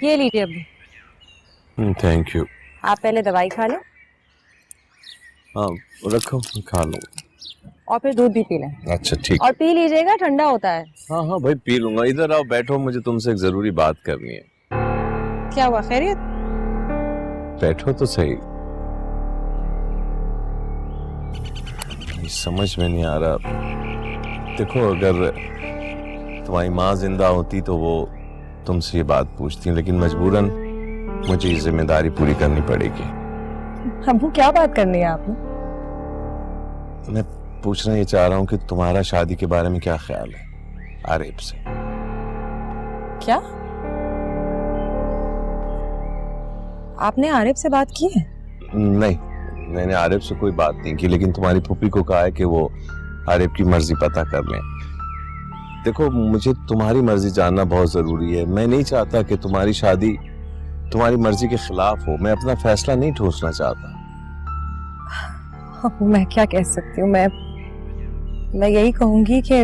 ये लीजिए अब्बू। Thank you. आप पहले दवाई खा लो। हाँ रखो, खा लो। और फिर दूध भी पी लें। अच्छा ठीक। और पी लीजिएगा, ठंडा होता है। हाँ हाँ भाई पी लूंगा। इधर आओ बैठो, मुझे तुमसे एक जरूरी बात करनी है। क्या हुआ, खैरियत? बैठो तो सही। समझ में नहीं आ रहा। देखो अगर तुम्हारी माँ जिंदा होती तो वो तुमसे ये बात पूछती, लेकिन मजबूरन मुझे ये जिम्मेदारी पूरी करनी पड़ेगी। अब्बू क्या बात करनी है आपने? मैं पूछना ये चाह रहा हूँ कि तुम्हारा शादी के बारे में क्या ख्याल है आरिफ से? क्या आपने आरिफ से बात की है? नहीं, मैंने आरिफ से कोई बात नहीं की, लेकिन तुम्हारी फूफी को कहा है कि वो आरिफ की मर्जी पता कर लें। देखो मुझे तुम्हारी मर्जी जानना बहुत जरूरी है। मैं नहीं चाहता कि तुम्हारी शादी तुम्हारी मर्जी के खिलाफ हो। मैं अपना फैसला नहीं ठोसना चाहता। अब्बू मैं क्या कह सकती हूँ। मैं यही कहूंगी कि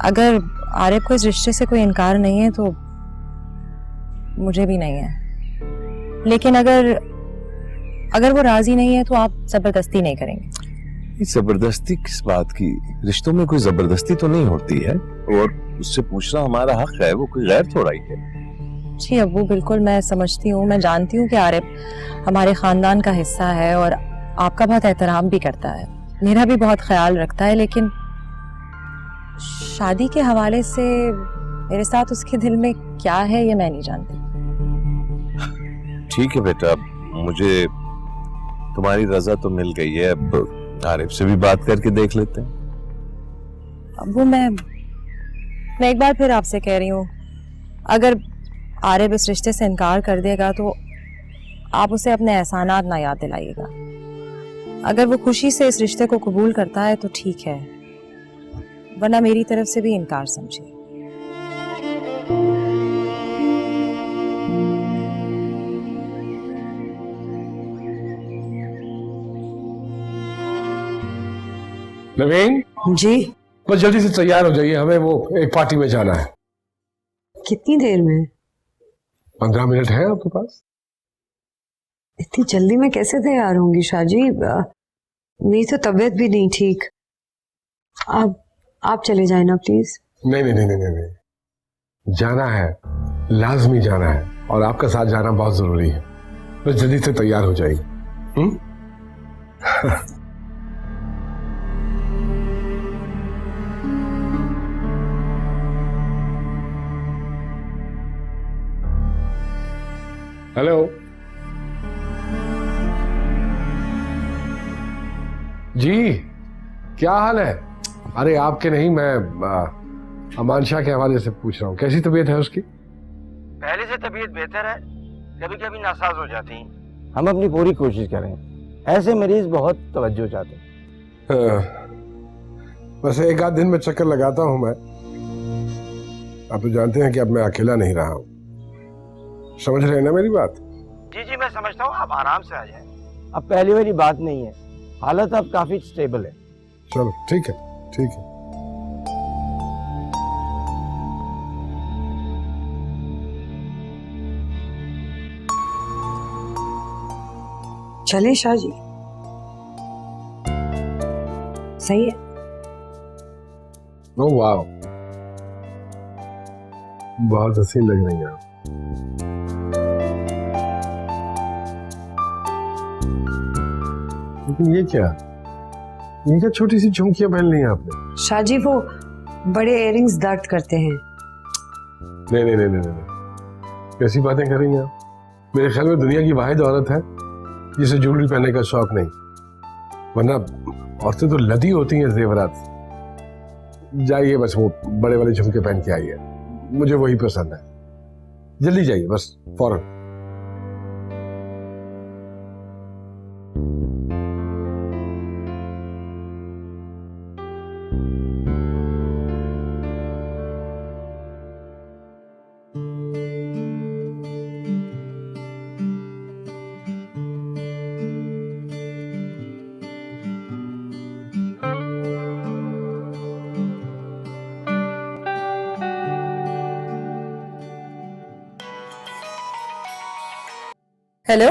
अगर आरिफ को इस रिश्ते से कोई इनकार नहीं है तो मुझे भी नहीं है। लेकिन अगर वो राजी नहीं है तो आप जबरदस्ती नहीं करेंगे? जबरदस्ती किस बात की? रिश्तों में कोई जबरदस्ती तो नहीं होती है, और उससे पूछना हमारा हक है। वो कोई गैर थोड़ा ही है। जी अब्बू बिल्कुल मैं समझती हूँ, मैं जानती हूँ कि आरिफ हमारे खानदान का हिस्सा है और आपका बहुत एहतराम भी करता है, मेरा भी बहुत ख्याल रखता है। लेकिन शादी के हवाले से मेरे साथ उसके दिल में क्या है ये मैं नहीं जानती। ठीक है बेटा, मुझे तुम्हारी रजा तो मिल गई है। अब आरिफ से भी बात करके देख लेते हैं। अब्बू मैं एक बार फिर आपसे कह रही हूँ, अगर आरिफ इस रिश्ते से इनकार कर देगा तो आप उसे अपने एहसानात ना याद दिलाइएगा। अगर वो खुशी से इस रिश्ते को कबूल करता है तो ठीक है, वरना मेरी तरफ से भी इनकार समझिए। नवीन जी। बस जल्दी से तैयार हो जाइए, हमें वो एक पार्टी में जाना है। कितनी देर में? 15 मिनट है आपके पास? इतनी जल्दी मैं कैसे तैयार होंगी शाहजी? मेरी तो तबीयत भी नहीं ठीक। आप चले जाए ना प्लीज। नहीं नहीं नहीं नहीं नहीं नहीं। जाना है, लाजमी जाना है, और आपका साथ जाना बहुत जरूरी है। बस जल्दी से तैयार हो जाइए। हेलो जी, क्या हाल है? अरे आपके नहीं, मैं अमान शाह के हवाले से पूछ रहा हूँ। कैसी तबीयत है उसकी? पहले से तबीयत बेहतर है, कभी कभी नासाज हो जाती हैं। हम अपनी पूरी कोशिश करें। ऐसे मरीज बहुत तवज्जो चाहते हैं। बस एक आध दिन में चक्कर लगाता हूँ मैं। आप तो जानते हैं कि अब मैं अकेला नहीं रहा हूँ। समझ रहे हैं ना मेरी बात? जी जी मैं समझता हूँ, आप आराम से आ जाएं। अब पहली वाली बात नहीं है, हालत अब काफी स्टेबल है। चलो ठीक है, ठीक है। चले शाहजी? सही है। ओह वाह, बहुत हसीन लग रही है आप। लेकिन ये क्या छोटी सी झुमकियां पहन ली हैं आपने? शाहजी वो बड़े इयररिंग्स दर्द करते हैं। नहीं नहीं नहीं नहीं नहीं, कैसी बातें कर रही हैं आप? मेरे ख्याल में दुनिया की वाहिद औरत है जिसे ज्वेलरी पहनने का शौक नहीं, वरना औरतें तो लदी होती हैं जेवरात से। जाइए बस वो बड़े वाले झुमके पहन के आइए, मुझे वही पसंद है। जल्दी जाइए बस, फौरन। हेलो।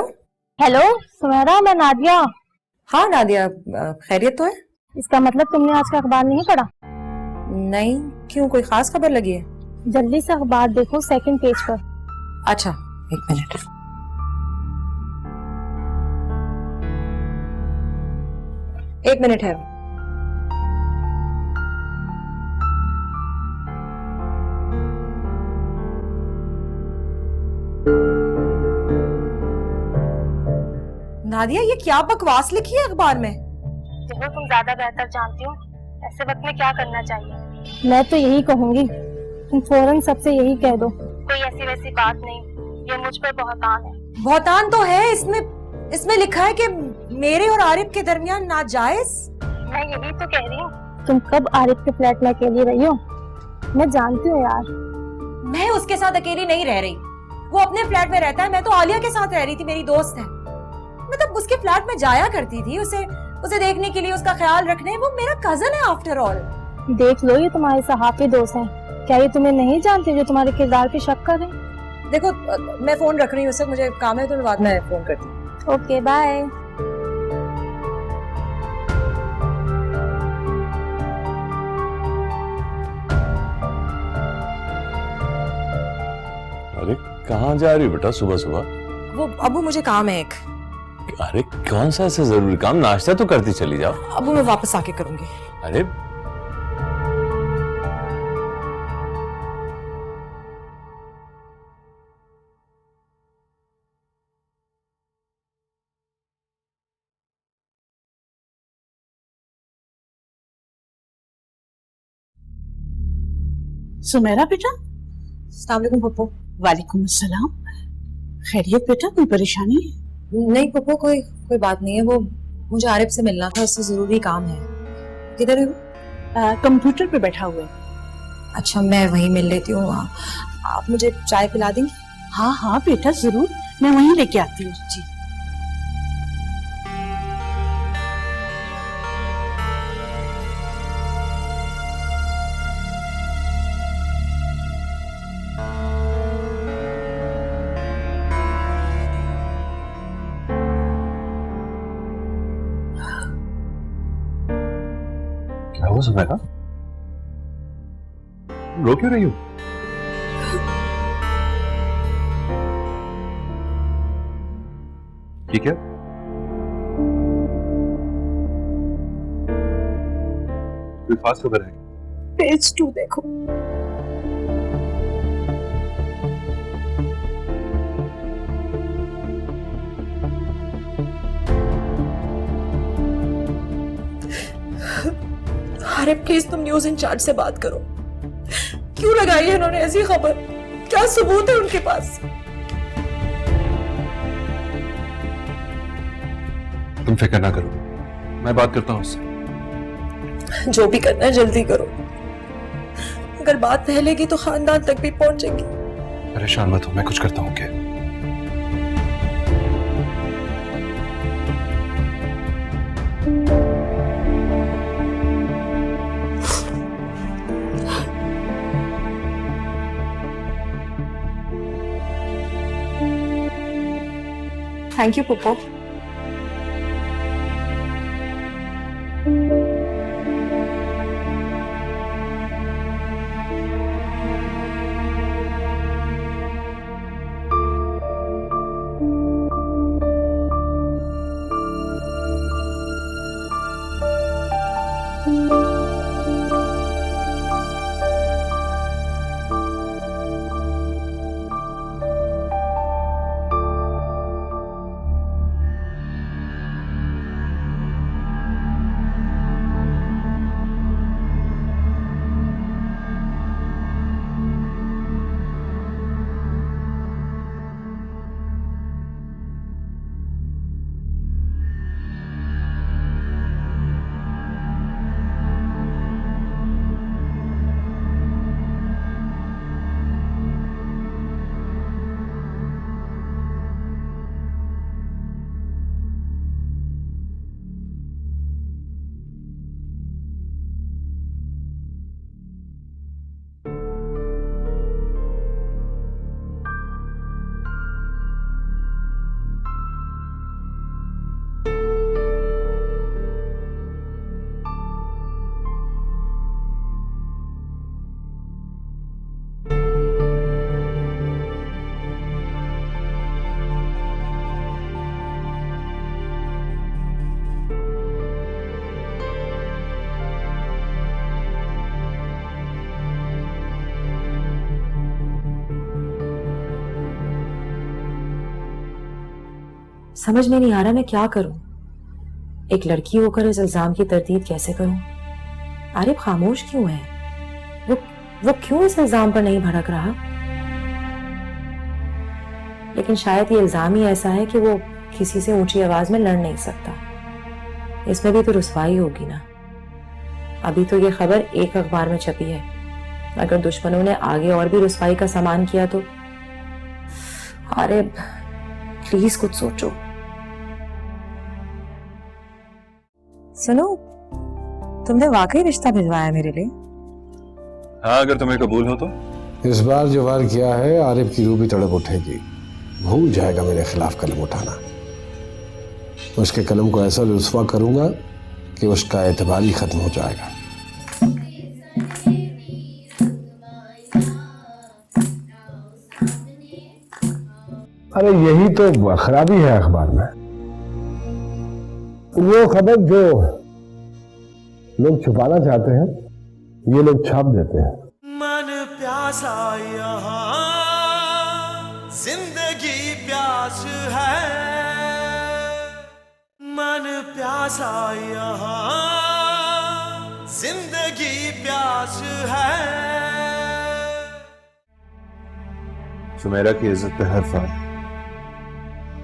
हेलो सुमेरा, मैं नादिया। हाँ नादिया, खैरियत तो है? इसका मतलब तुमने आज का अखबार नहीं पढ़ा? नहीं, क्यों, कोई खास खबर लगी है? जल्दी से अखबार देखो, सेकंड पेज पर। अच्छा, एक मिनट। एक मिनट है। नादिया, ये क्या बकवास लिखी है अखबार में? जो तुम ज्यादा बेहतर जानती हो ऐसे वक्त में क्या करना चाहिए। मैं तो यही कहूंगी, तुम फौरन सबसे यही कह दो, कोई ऐसी वैसी बात नहीं, ये मुझ पर बहुतान है। बहुतान तो है, इसमें लिखा है कि मेरे और आरिफ के दरमियान नाजायज। मैं यही तो कह रही हूँ, तुम कब आरिफ के फ्लैट में अकेली रही हो? मैं जानती हूँ यार। मैं उसके साथ अकेली नहीं रह रही, वो अपने फ्लैट में रहता है, मैं तो आलिया के साथ रह रही थी, मेरी दोस्त है। मतलब उसके फ्लैट में जाया करती थी, उसे देखने के लिए, उसका ख्याल रखने। वो मेरा कजन है आफ्टर ऑल। देख लो, ये तुम्हारे सहाफी दोस्त हैं, क्या ये तुम्हें नहीं जानते जो तुम्हारे किरदार पे शक कर रहे हैं? देखो, मैं फोन रख रही हूँ, उससे मुझे काम है, तो मैं बाद में फोन करती हूँ। Okay bye. अरे कहाँ जा रही हो बेटा सुबह सुबह? वो अबू, मुझे काम है एक। अरे कौन सा ऐसा जरूरी काम? नाश्ता तो करती चली जाओ। अबू, मैं वापस आके करूंगी। अरे सुमेरा बेटा। अस्सलाम वालेकुम पप्पू। वालेकुम अस्सलाम। खैरियत बेटा, कोई परेशानी? नहीं पप्पू, कोई बात नहीं है। वो मुझे आरिफ से मिलना था, उससे जरूरी काम है। किधर है वो? कंप्यूटर पे बैठा हुआ है। अच्छा, मैं वहीं मिल लेती हूँ। आप मुझे चाय पिला देंगी? हाँ हाँ बेटा, जरूर, मैं वहीं लेके आती हूँ। जी। क्या हुआ सुमेरा? रो क्यों रही हो? ठीक है, कोई खास खबर है? पेज 2 देखो। अरे प्लीज तुम न्यूज इंचार्ज से बात करो। क्यों लगाई है इन्होंने ऐसी खबर? क्या सबूत है उनके पास? तुम फिक्र ना करो, मैं बात करता हूँ उससे। जो भी करना है जल्दी करो, अगर बात फैलेगी तो खानदान तक भी पहुंचेगी। परेशान मत हो, मैं कुछ करता हूँ। क्या थैंक यू पप्पू। समझ में नहीं आ रहा मैं क्या करूं। एक लड़की होकर इस इल्जाम की तरदीद कैसे करूं। आरिफ खामोश क्यों है? वो क्यों इस इल्जाम पर नहीं भड़क रहा? लेकिन शायद ये इल्जाम ही ऐसा है कि वो किसी से ऊंची आवाज में लड़ नहीं सकता। इसमें भी तो रुसवाई होगी ना। अभी तो ये खबर एक अखबार में छपी है, अगर दुश्मनों ने आगे और भी रुसवाई का सामान किया तो। अरे प्लीज कुछ सोचो। सुनो, तुमने वाकई रिश्ता भिजवाया मेरे लिए? हाँ, अगर तुम्हें कबूल हो तो। इस बार जो वार किया है आरिफ की रूह भी तड़प उठेगी। भूल जाएगा मेरे खिलाफ कलम उठाना। उसके कलम को ऐसा रुस्वा करूंगा कि उसका एतबार ही खत्म हो जाएगा। अरे यही तो खराबी है अखबार में। वो खबर जो लोग छुपाना चाहते हैं ये लोग छाप देते हैं। मन प्यासा यहाँ जिंदगी प्यास है, मन प्यासा यहाँ जिंदगी प्यास है। सुमेरा की इज्जत पे हर फार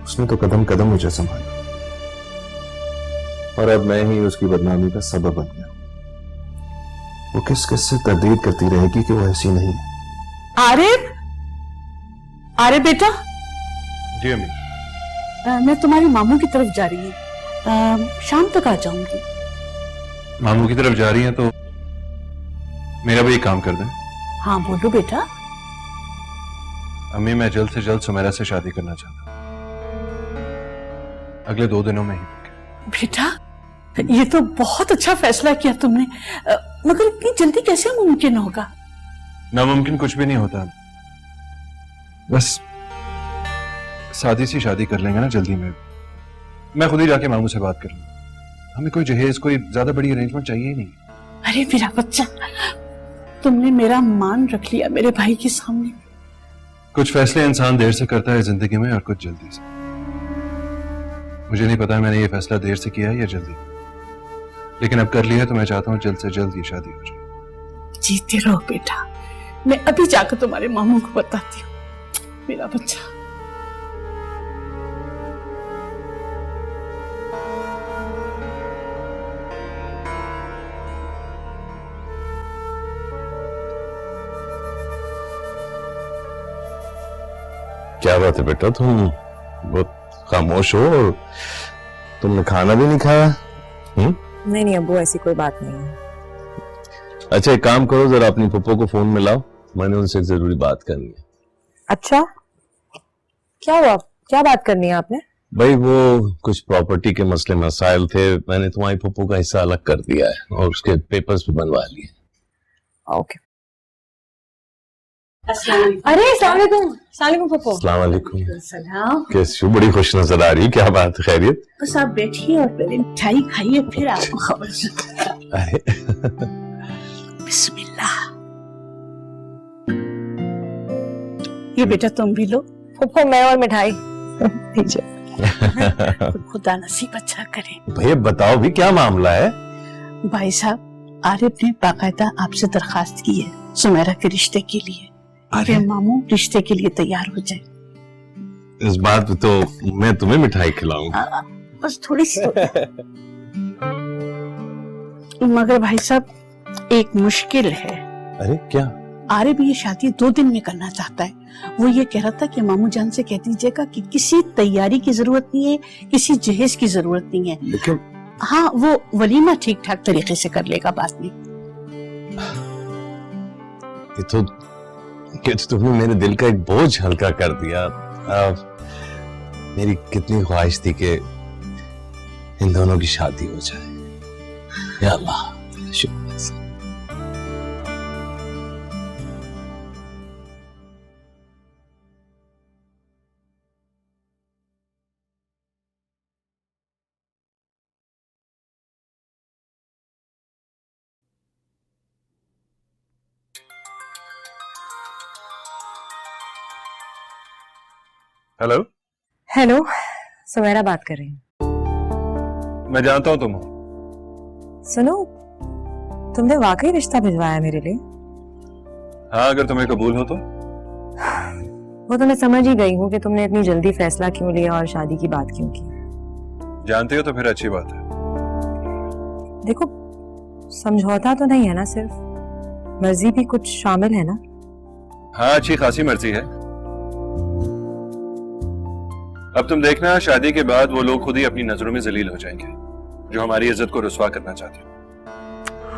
उसने तो कदम कदम मुझे संभाला, और अब मैं ही उसकी बदनामी का सबब बन गया। वो किस किस से तरदीद करती रहेगी कि वो ऐसी नहीं है। आरिफ, आरिफ बेटा। जी अम्मी। मैं तुम्हारी मामू की तरफ जा रही हूँ, शाम तक आ जाऊंगी। मामू की तरफ जा रही हैं तो मेरा भी एक काम कर दें। हाँ बोलो बेटा। अम्मी, मैं जल्द से जल्द सुमेरा से शादी करना चाहता हूँ, अगले 2 दिनों में ही। बेटा ये तो बहुत अच्छा फैसला किया तुमने, मगर इतनी जल्दी कैसे मुमकिन होगा? नामुमकिन कुछ भी नहीं होता, बस सादी सी शादी कर लेंगे ना जल्दी में। मैं खुद ही जाके मामू से बात कर लूंगा। हमें कोई जहेज, कोई ज्यादा बड़ी अरेंजमेंट चाहिए ही नहीं। अरे मेरा बच्चा, तुमने मेरा मान रख लिया मेरे भाई के सामने। कुछ फैसले इंसान देर से करता है जिंदगी में और कुछ जल्दी से। मुझे नहीं पता मैंने ये फैसला देर से किया है या जल्दी, लेकिन अब कर लिया है तो मैं चाहता हूँ जल्द से जल्द ये शादी हो जाए। जीते रहो बेटा, मैं अभी जाकर तुम्हारे मामू को बताती हूँ मेरा बच्चा। क्या बात है बेटा, तुम बहुत खामोश हो और तुमने खाना भी नहीं खाया? नहीं अब्बू, ऐसी कोई बात नहीं है। अच्छा एक काम करो, जरा अपनी पप्पो को फोन मिलाओ, मैंने उनसे एक जरूरी बात करनी है। अच्छा क्या हुआ? क्या बात करनी है आपने? भाई वो कुछ प्रॉपर्टी के मसले मसाइल थे, मैंने तुम्हारी पप्पो का हिस्सा अलग कर दिया है और उसके पेपर्स भी बनवा लिए। ओके। अरे अस्सलाम वालेकुम पप्पो। अस्सलाम वालेकुम। सलाम। कैसी हो? बड़ी खुश नजर आ रही है, क्या बात है? खैरियत? बस आप बैठिए और पहले मिठाई खाइए, फिर आपको खबर अरे बिस्मिल्लाह। ये बेटा तुम भी लो। पप्पो मैं और मिठाई दीजिए। खुदा नसीब अच्छा करे। भैया बताओ भी क्या मामला है? भाई साहब, आरिफ ने बाकायदा आपसे दरखास्त की है सुमेरा के रिश्ते के लिए। अरे मामू रिश्ते के लिए तैयार हो जाए। इस बात पे तो मैं तुम्हें मिठाई खिलाऊंगा। बस थोड़ी सी। मगर भाई साहब एक मुश्किल है। अरे क्या? आरिफ ये शादी 2 दिन में करना चाहता है। वो ये कह रहा था कि मामू जान से कह दीजिएगा कि किसी तैयारी की जरूरत नहीं है, किसी जहेज की जरूरत नहीं है। लेकिन हाँ, वो वलीमा ठीक ठाक तरीके से कर लेगा बाद में। ये तो तुमने मेरे दिल का एक बोझ हल्का कर दिया। मेरी कितनी ख्वाहिश थी कि इन दोनों की शादी हो जाए। या अल्लाह, शुक्र। हेलो। हेलो, सुमेरा बात कर रही हूँ। मैं जानता हूँ तुम हो। सुनो, तुमने वाकई रिश्ता भिजवाया मेरे लिए? हाँ, अगर तुम्हें कबूल हो तो। वो तो मैं समझ ही गई हूँ कि तुमने इतनी जल्दी फैसला क्यों लिया और शादी की बात क्यों की। जानते हो तो फिर अच्छी बात है। देखो, समझौता तो नहीं है ना, सिर्फ मर्जी भी कुछ शामिल है ना? हाँ, अच्छी खासी मर्जी है। अब तुम देखना, शादी के बाद वो लोग खुद ही अपनी नजरों में जलील हो जाएंगे जो हमारी इज्जत को रुस्वा करना चाहते हैं।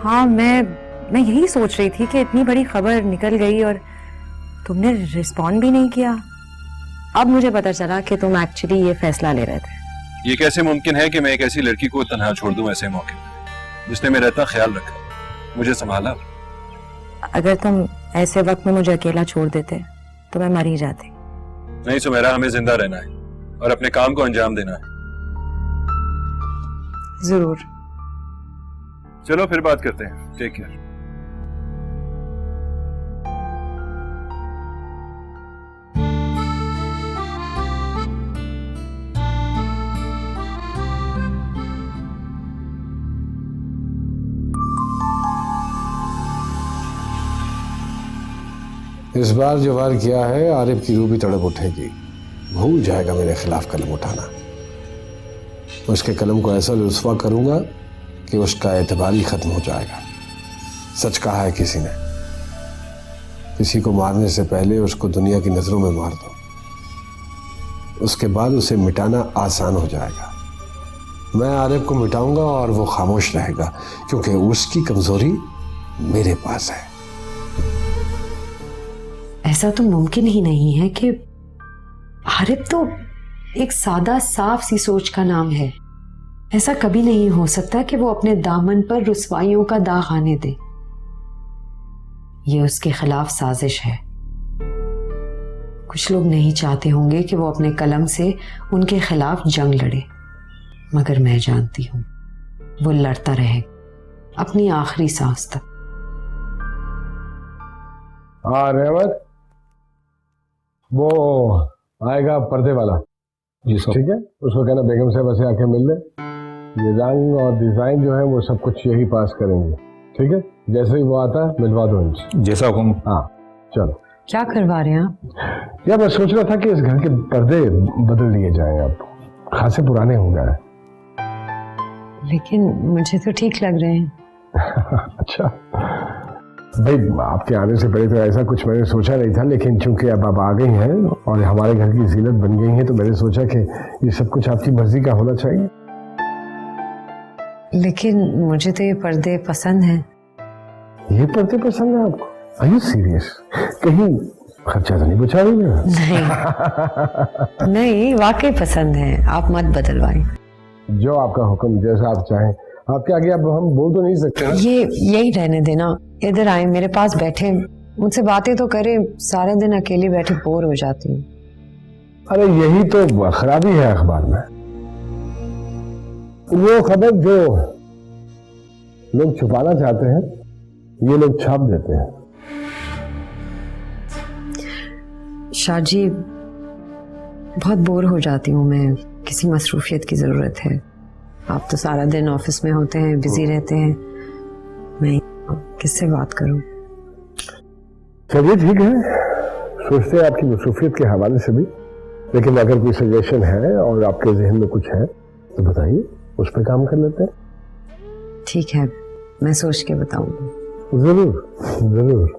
हाँ, मैं यही सोच रही थी कि इतनी बड़ी खबर निकल गई और तुमने रिस्पॉन्ड भी नहीं किया। अब मुझे पता चला कि तुम एक्चुअली ये फैसला ले रहे थे। ये कैसे मुमकिन है कि मैं एक ऐसी लड़की को तन्हा छोड़ दूं ऐसे मौके पे, जिसने मेरा इतना ख्याल रखा, मुझे संभाला। अगर तुम ऐसे वक्त में मुझे अकेला छोड़ देते तो मैं मर ही जाती। नहीं सुमेरा, हमें जिंदा रहना है और अपने काम को अंजाम देना है। जरूर। चलो फिर बात करते हैं। Take care. इस बार जो वार किया है, आरिफ की रूह भी तड़प उठेगी। भूल जाएगा मेरे खिलाफ कलम उठाना। उसके कलम को ऐसा रुस्वा करूंगा कि उसका एतबार ही खत्म हो जाएगा। सच कहा है किसी ने, किसी को मारने से पहले उसको दुनिया की नजरों में मार दो, उसके बाद उसे मिटाना आसान हो जाएगा। मैं आरिफ को मिटाऊंगा और वो खामोश रहेगा, क्योंकि उसकी कमजोरी मेरे पास है। ऐसा तो मुमकिन ही नहीं है कि आरिफ तो एक सादा साफ सी सोच का नाम है। ऐसा कभी नहीं हो सकता कि वो अपने दामन पर रुसवाइयों का दाग आने दे। ये उसके खिलाफ साजिश है। कुछ लोग नहीं चाहते होंगे कि वो अपने कलम से उनके खिलाफ जंग लड़े, मगर मैं जानती हूं वो लड़ता रहे अपनी आखिरी सांस तक। हाँ रहमत, वो आएगा पर्दे वाला। जी सर। ठीक है, उसको कहना बेगम साहब से आके मिल ले। ये रंग और डिजाइन जो है वो सब कुछ यही पास करेंगे। ठीक है, जैसे ही वो आता है मिलवा दो इनसे। जैसा हुक्म। हाँ चलो। क्या करवा रहे हैं आप? यार मैं सोच रहा था कि इस घर के पर्दे बदल दिए जाएं, अब खासे पुराने हो गए। लेकिन मुझे तो ठीक लग रहे हैं। अच्छा भाई, आपके आने से पहले तो ऐसा कुछ मैंने सोचा नहीं था, लेकिन चूंकि अब आप आ गई हैं और हमारे घर की जीनत बन गई है, तो मैंने सोचा कि ये सब कुछ आपकी मर्जी का होना चाहिए। लेकिन मुझे तो ये पर्दे पसंद हैं। ये पर्दे पसंद है आपको? Are you serious? कहीं खर्चा तो नहीं बचा रही है? नहीं नहीं, वाकई पसंद है। आप मत बदलवाएं। जो आपका हुक्म, जैसा आप चाहें। आपके आगे अब हम बोल तो नहीं सकते ना? ये यही रहने देना। इधर आए, मेरे पास बैठे, मुझसे बातें तो करे। सारा दिन अकेले बैठे बोर हो जाती हूँ। अरे यही तो खराबी है अखबार में। वो खबर जो लोग छुपाना चाहते हैं, ये लोग छाप देते हैं। शाहजी, बहुत बोर हो जाती हूँ मैं। किसी मसरूफियत की जरूरत है। आप तो सारा दिन ऑफिस में होते हैं, बिजी रहते हैं। मैं किससे बात करूं? चलिए ठीक है, सोचते हैं आपकी मसरूफियत के हवाले से भी। लेकिन अगर कोई सजेशन है और आपके जहन में कुछ है तो बताइए, उस पर काम कर लेते हैं। ठीक है, मैं सोच के बताऊंगी। जरूर जरूर।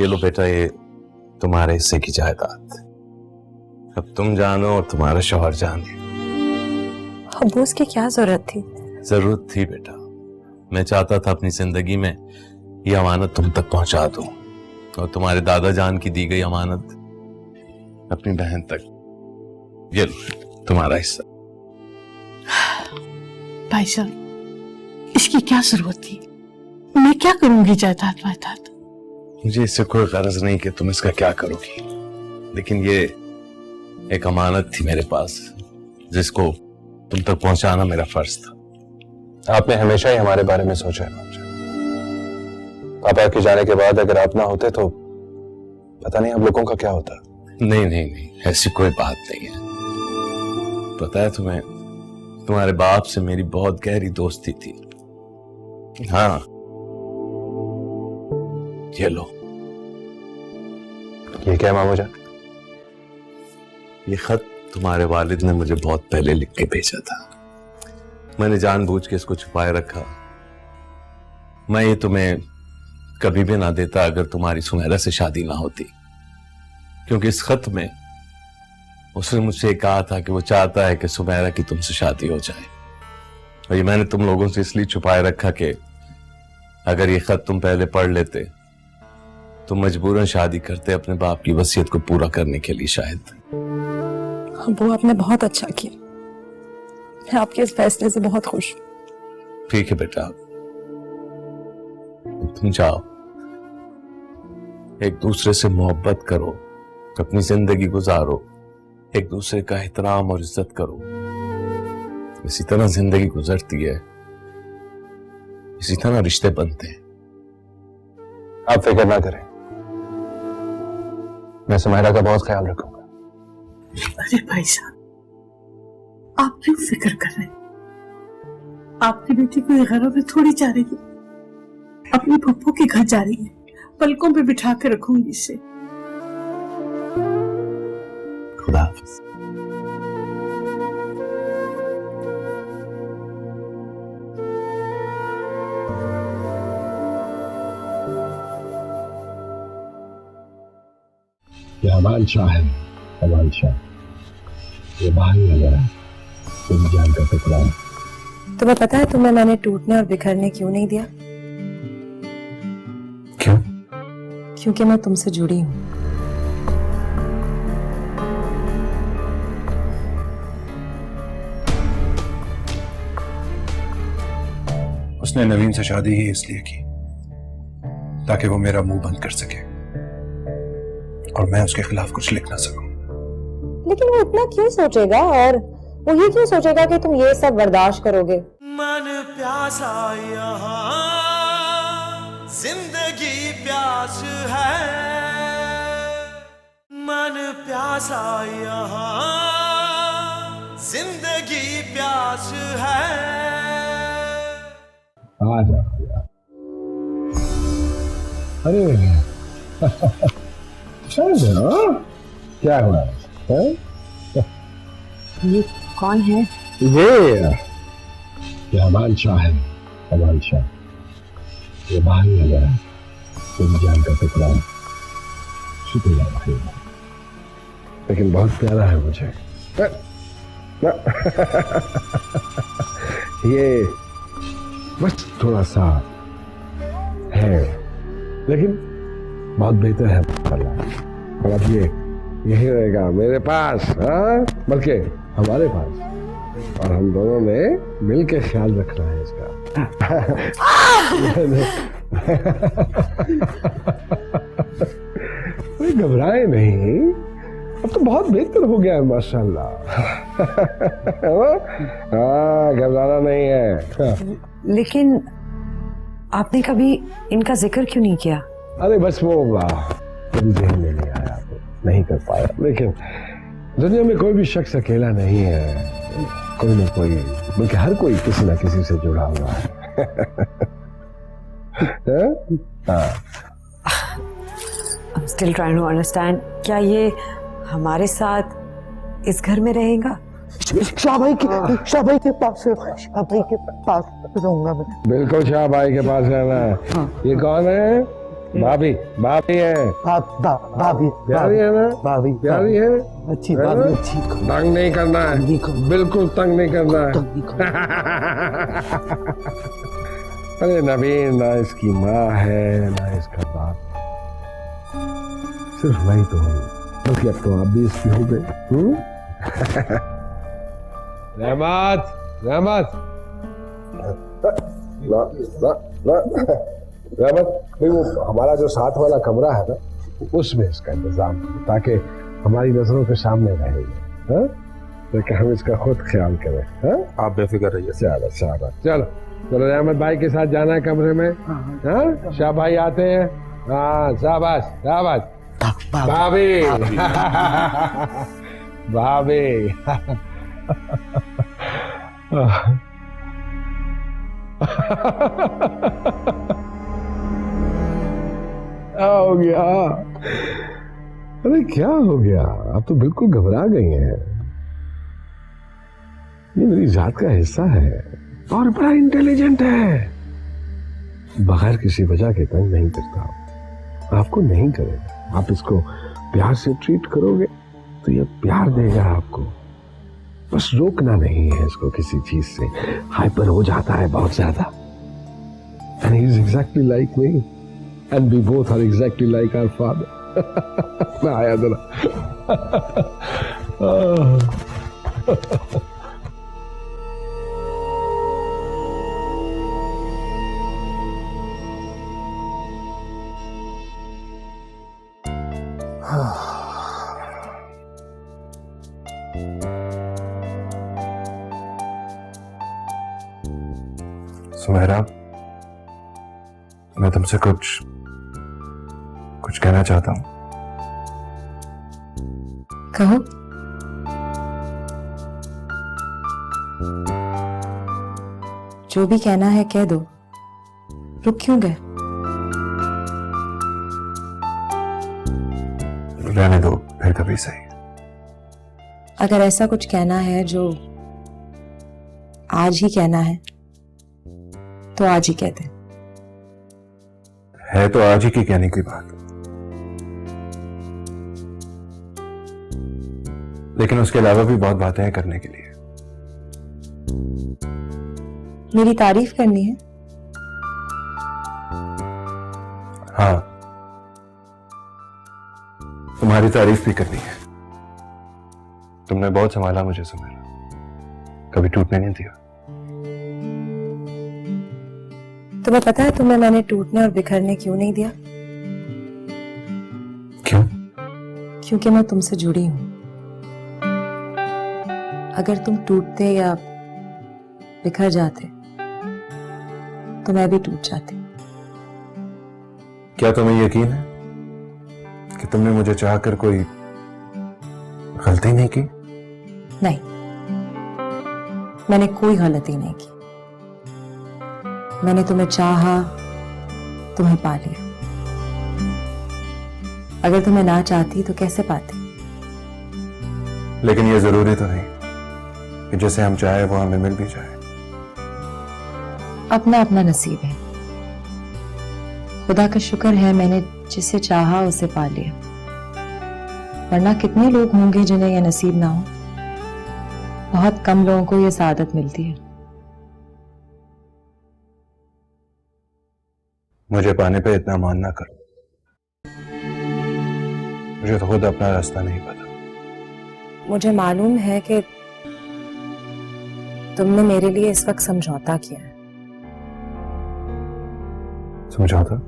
ये लो बेटा, ये तुम्हारे हिस्से की जायदाद। अब तुम जानो और तुम्हारा शौहर जाने। अब्बू उसकी क्या जरूरत थी? जरूरत थी बेटा, मैं चाहता था अपनी जिंदगी में ये अमानत तुम तक पहुंचा दूं, और तुम्हारे दादा जान की दी गई अमानत अपनी बहन तक। ये लो तुम्हारा हिस्सा। भाई साहब, इसकी क्या जरूरत थी? मैं क्या करूंगी जायदाद वायदाद? मुझे इससे कोई गरज नहीं कि तुम इसका क्या करोगी, लेकिन ये एक अमानत थी मेरे पास जिसको तुम तक पहुंचाना मेरा फर्ज था। आपने हमेशा ही हमारे बारे में सोचा है मामू जान। पापा के जाने के बाद अगर आप ना होते तो पता नहीं हम लोगों का क्या होता। नहीं नहीं नहीं, ऐसी कोई बात नहीं है। पता है तुम्हें, तुम्हारे बाप से मेरी बहुत गहरी दोस्ती थी। हाँ, ये लो। ये क्या है मामू जान? ये खत तुम्हारे वालिद ने मुझे बहुत पहले लिख के भेजा था। मैंने जानबूझ के इसको छुपाए रखा। मैं ये तुम्हें कभी भी ना देता अगर तुम्हारी सुमेरा से शादी ना होती, क्योंकि इस खत में उसने मुझसे कहा था कि वो चाहता है कि सुमेरा की तुमसे शादी हो जाए। और ये मैंने तुम लोगों से इसलिए छुपाए रखा कि अगर ये खत तुम पहले पढ़ लेते तो मजबूरन शादी करते अपने बाप की वसीयत को पूरा करने के लिए शायद। अब्बू आपने बहुत अच्छा किया, मैं आपके इस फैसले से बहुत खुश हूँ। ठीक है बेटा, तुम जाओ, एक दूसरे से मोहब्बत करो, अपनी जिंदगी गुजारो, एक दूसरे का एहतराम और इज्जत करो। इसी तरह जिंदगी गुजरती है, इसी तरह रिश्ते बनते हैं। आप फिक्र ना करें, मैं सुमेरा का बहुत ख्याल रखूंगा। अरे भाई साहब, आप क्यों फिक्र कर रहे हैं? आपकी बेटी कोई घरों में थोड़ी जा रही है, अपनी पप्पू के घर जा रही है। पलकों पे बिठा के रखूंगी इसे। खुदा हाफिज। ये अमान शाह है, अमान शाह। ये भाई वगैरह तुम जान का टुकड़ा है। तुम्हें पता है तुम्हें मैंने टूटने और बिखरने क्यों नहीं दिया? क्यों? क्योंकि मैं तुमसे जुड़ी हूं। उसने नवीन से शादी ही इसलिए की ताकि वो मेरा मुंह बंद कर सके और मैं उसके खिलाफ कुछ लिख ना सकूं। लेकिन वो इतना क्यों सोचेगा, और वो ये क्यों सोचेगा कि तुम ये सब बर्दाश्त करोगे? मन प्यासा यहाँ जिंदगी प्यास है, मन प्यासा यहाँ जिंदगी प्यास है। आ जा। अरे क्या हुआ है? ये कौन है? ये अमान शाह है, अमान शाह। ये भाई वगैरह तुम जान का टुकड़ा है। शुक्रिया भाई, लेकिन बहुत प्यारा है मुझे। ये बस थोड़ा सा है, लेकिन बहुत बेहतर है। और अब ये यही रहेगा मेरे पास, हाँ, बल्कि हमारे पास, और हम दोनों ने मिलके ख्याल रखना है इसका। कोई घबराए नहीं, अब तो बहुत बेहतर हो गया है माशाल्लाह। हाँ, घबराना नहीं है। लेकिन आपने कभी इनका जिक्र क्यों नहीं किया? अरे बस वो कभी ज़हन में नहीं आया, तो नहीं कर पाया। लेकिन दुनिया में कोई भी शख्स अकेला नहीं है, कोई ना कोई, बल्कि हर कोई किसी ना किसी से जुड़ा हुआ है। I'm still trying to understand, क्या ये हमारे साथ इस घर में रहेगा? शाह भाई के पास, शाह भाई के पास रहूंगा मैं। बिल्कुल शाह भाई के पास रहना है। ये कौन है? भाभी भाभी है, भाभी प्यारी है ना, भाभी प्यारी है, अच्छी है भाभी ना? अच्छी तंग नहीं करना है, बिल्कुल तंग नहीं करना है। अरे नवीन, ना इसकी माँ है ना इसका बाप, सिर्फ मैं ही तो हूँ, बल्कि अब तो आप भी इसकी हो गए। रहमत रहमत रहमत भाई, वो हमारा जो साथ वाला कमरा है ना, उसमें इसका इंतजाम करो, ताकि हमारी नजरों के सामने रहेगा, हाँ? ताकि हम इसका खुद ख्याल करें, हाँ? आप बेफिक्र रहिए। चलो चलो चलो चलो, रहमत भाई के साथ जाना है कमरे में, हाँ? शाह भाई आते हैं, हाँ शाबाश शाबाश। भाभी भाभी क्या हो गया? अरे क्या हो गया? आप तो बिल्कुल घबरा गई हैं। ये मेरी जात का हिस्सा है और बड़ा इंटेलिजेंट है, बगैर किसी वजह के तंग नहीं करता, आपको नहीं करेगा। आप इसको प्यार से ट्रीट करोगे तो ये प्यार देगा आपको, बस रोकना नहीं है इसको किसी चीज से, हाइपर हो जाता है बहुत ज्यादा। And he is exactly like me. And we both are exactly like our father. मैं आया जरा। सुमेरा, मैं तुमसे कुछ कहना चाहता हूं। कहो। जो भी कहना है कह दो, रुक क्यों गए? रहने दो, फिर कभी सही। अगर ऐसा कुछ कहना है जो आज ही कहना है तो आज ही कहते। है तो आज ही की कहने की बात, लेकिन उसके अलावा भी बहुत बातें हैं करने के लिए। मेरी तारीफ करनी है? हाँ, तुम्हारी तारीफ भी करनी है। तुमने बहुत संभाला मुझे सुमेरा, कभी टूटने नहीं दिया। तुम्हें पता है तुम्हें मैंने टूटने और बिखरने क्यों नहीं दिया? क्यों? क्योंकि मैं तुमसे जुड़ी हूं। अगर तुम टूटते या बिखर जाते तो मैं भी टूट जाती। क्या तुम्हें यकीन है कि तुमने मुझे चाहकर कोई गलती नहीं की? नहीं, मैंने कोई गलती नहीं की। मैंने तुम्हें चाहा, तुम्हें पा लिया। अगर तुम्हें ना चाहती तो कैसे पाती? लेकिन ये जरूरी तो नहीं कि जैसे हम चाहे वो हमें मिल भी जाए। अपना अपना नसीब है। खुदा का शुक्र है मैंने जिसे चाहा उसे पा लिया, वरना कितने लोग होंगे जिन्हें यह नसीब ना हो। बहुत कम लोगों को यह सादत मिलती है। मुझे पाने पे इतना मान ना करो, मुझे तो खुद अपना रास्ता नहीं पता। मुझे मालूम है कि तुमने मेरे लिए इस वक्त समझौता किया है। समझौता?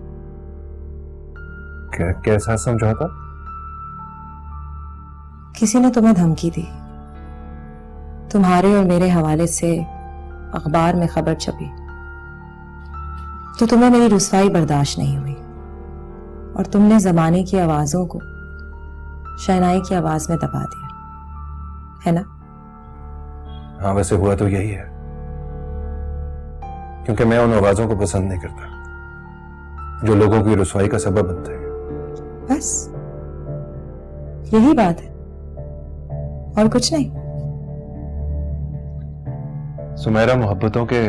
कैसा समझौता? किसी ने तुम्हें धमकी दी, तुम्हारे और मेरे हवाले से अखबार में खबर छपी, तो तुम्हें मेरी रुसवाई बर्दाश्त नहीं हुई और तुमने जमाने की आवाजों को शहनाई की आवाज में दबा दिया, है ना? हाँ, वैसे हुआ तो यही है, क्योंकि मैं उन आवाजों को पसंद नहीं करता जो लोगों की रुसवाई का सबब बनते हैं। बस यही बात है और कुछ नहीं। सुमेरा, मोहब्बतों के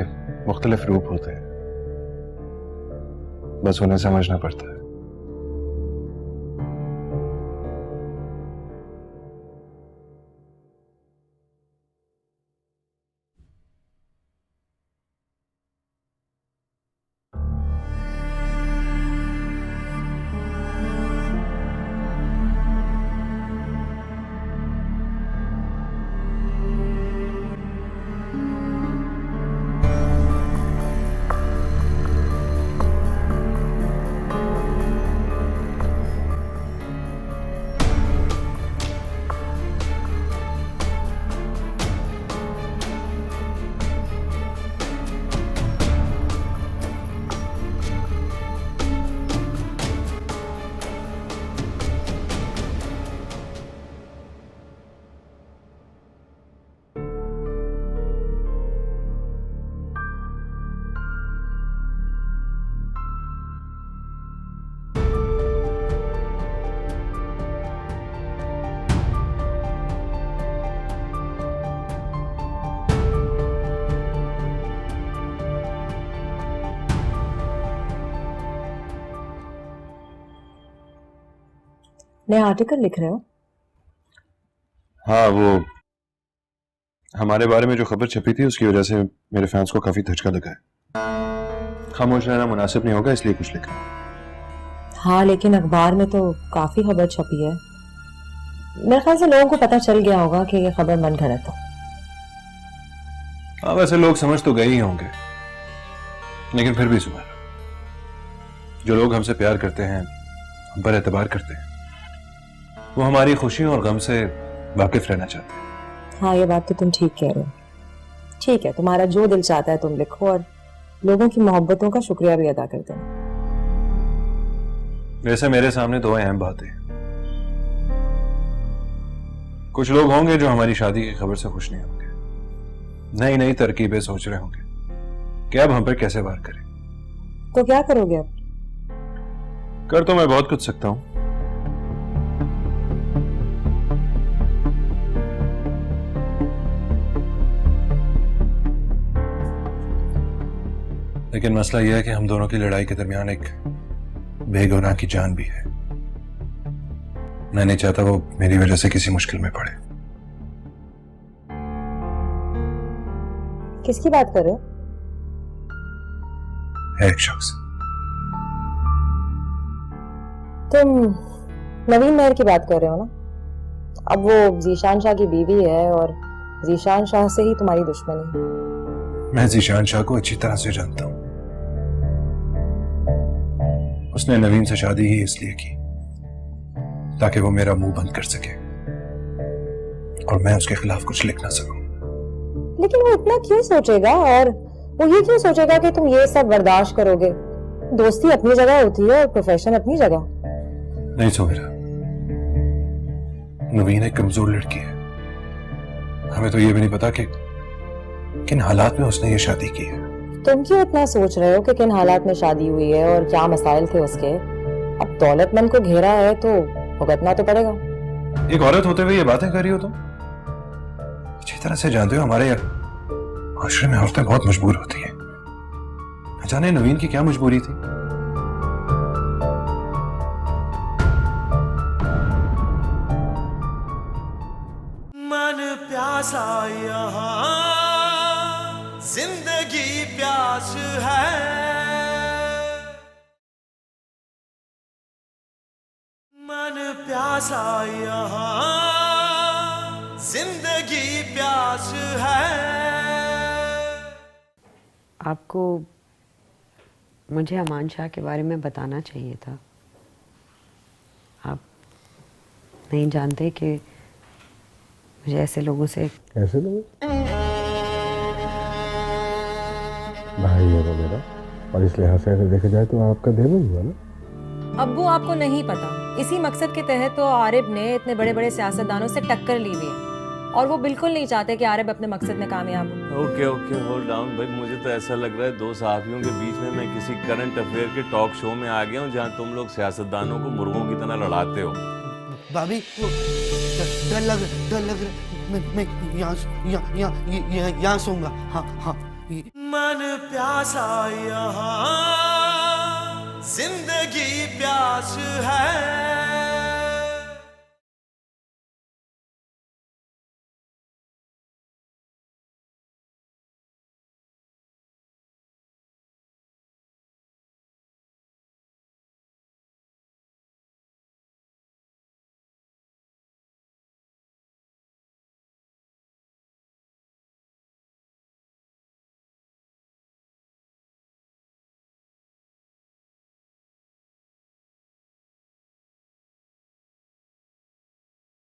मुख्तलिफ रूप होते हैं, बस उन्हें समझना पड़ता है। नया आर्टिकल लिख रहे हो? हाँ, वो हमारे बारे में जो खबर छपी थी उसकी वजह से मेरे फैंस को काफी धचका लगा है। खामोश रहना मुनासिब नहीं होगा, इसलिए कुछ लिखा। हाँ, लेकिन अखबार में तो काफी खबर छपी है। मेरे ख्याल से लोगों को पता चल गया होगा कि ये खबर मन घड़त है। हाँ, वैसे लोग समझ तो गए ही होंगे, लेकिन फिर भी सुबह जो लोग हमसे प्यार करते हैं, हम पर एतबार करते हैं, वो हमारी खुशी और गम से वाकिफ रहना चाहते हैं। हाँ, ये बात तो तुम ठीक कह रहे हो। ठीक है, तुम्हारा जो दिल चाहता है तुम लिखो और लोगों की मोहब्बतों का शुक्रिया भी अदा करते हैं। वैसे मेरे सामने दो अहम बातें हैं। कुछ लोग होंगे जो हमारी शादी की खबर से खुश नहीं होंगे, नई नई तरकीबें सोच रहे होंगे कि अब हम पर कैसे वार करें। तो क्या करोगे अब? कर तो मैं बहुत कुछ सकता हूं, लेकिन मसला यह है कि हम दोनों की लड़ाई के दरमियान एक बेगुनाह की जान भी है। मैं नहीं चाहता वो मेरी वजह से किसी मुश्किल में पड़े। किसकी बात कर रहे हो? है एक शख्स। तुम नवीन मेहर की बात कर रहे हो ना? अब वो जीशान शाह की बीवी है और जीशान शाह से ही तुम्हारी दुश्मनी है। मैं जीशान शाह को अच्छी तरह से जानता हूं। उसने नवीन से शादी ही इसलिए की ताकि वो मेरा मुंह बंद कर सके और मैं उसके खिलाफ कुछ लिख ना सकूं। लेकिन वो इतना क्यों सोचेगा, और वो ये क्यों सोचेगा कि तुम ये सब बर्दाश्त करोगे? दोस्ती अपनी जगह होती है और प्रोफेशन अपनी जगह। नहीं सोमेरा, नवीन एक कमजोर लड़की है। हमें तो ये भी नहीं पता कि किन हालात में उसने ये शादी की है। तुम क्यों इतना सोच रहे हो कि किन हालात में शादी हुई है और क्या मसाइल थे उसके? अब दौलतमंद को घेरा है तो भुगतना तो पड़ेगा। एक औरत होते हुए ये बातें कर रही हो तुम? अच्छी तरह से जानते हो हमारे माशरे में औरतें बहुत मजबूर होती हैं। न जाने नवीन की क्या मजबूरी थी। मन प्यासा यहाँ जिंदगी प्यास है, मन प्यासा यहाँ जिंदगी प्यास है। आपको मुझे अमान शाह के बारे में बताना चाहिए था। आप नहीं जानते कि मुझे ऐसे लोगों से कैसे लोग भाई है वो मेरा, और इस लिहाज से अगर देखा जाए तो आपका देवर हुआ ना। अब वो आपको नहीं पता, इसी मकसद के तहत तो आरिब ने इतने बड़े बड़े सियासतदानों से टक्कर ली हुई है और वो बिल्कुल नहीं चाहते कि आरिब अपने मकसद में कामयाब हो। ओके ओके, होल्ड डाउन भाई। मुझे तो ऐसा लग रहा है दो सहाफियों के बीच में मैं किसी करंट अफेयर के टॉक शो में आ गया हूँ जहाँ तुम लोग सियासतदानों को मुर्गों की तरह लड़ाते हो। भाभी डर लग मैं यहाँ सोऊंगा। हाँ हाँ। मन प्यासा यहाँ जिंदगी प्यास है,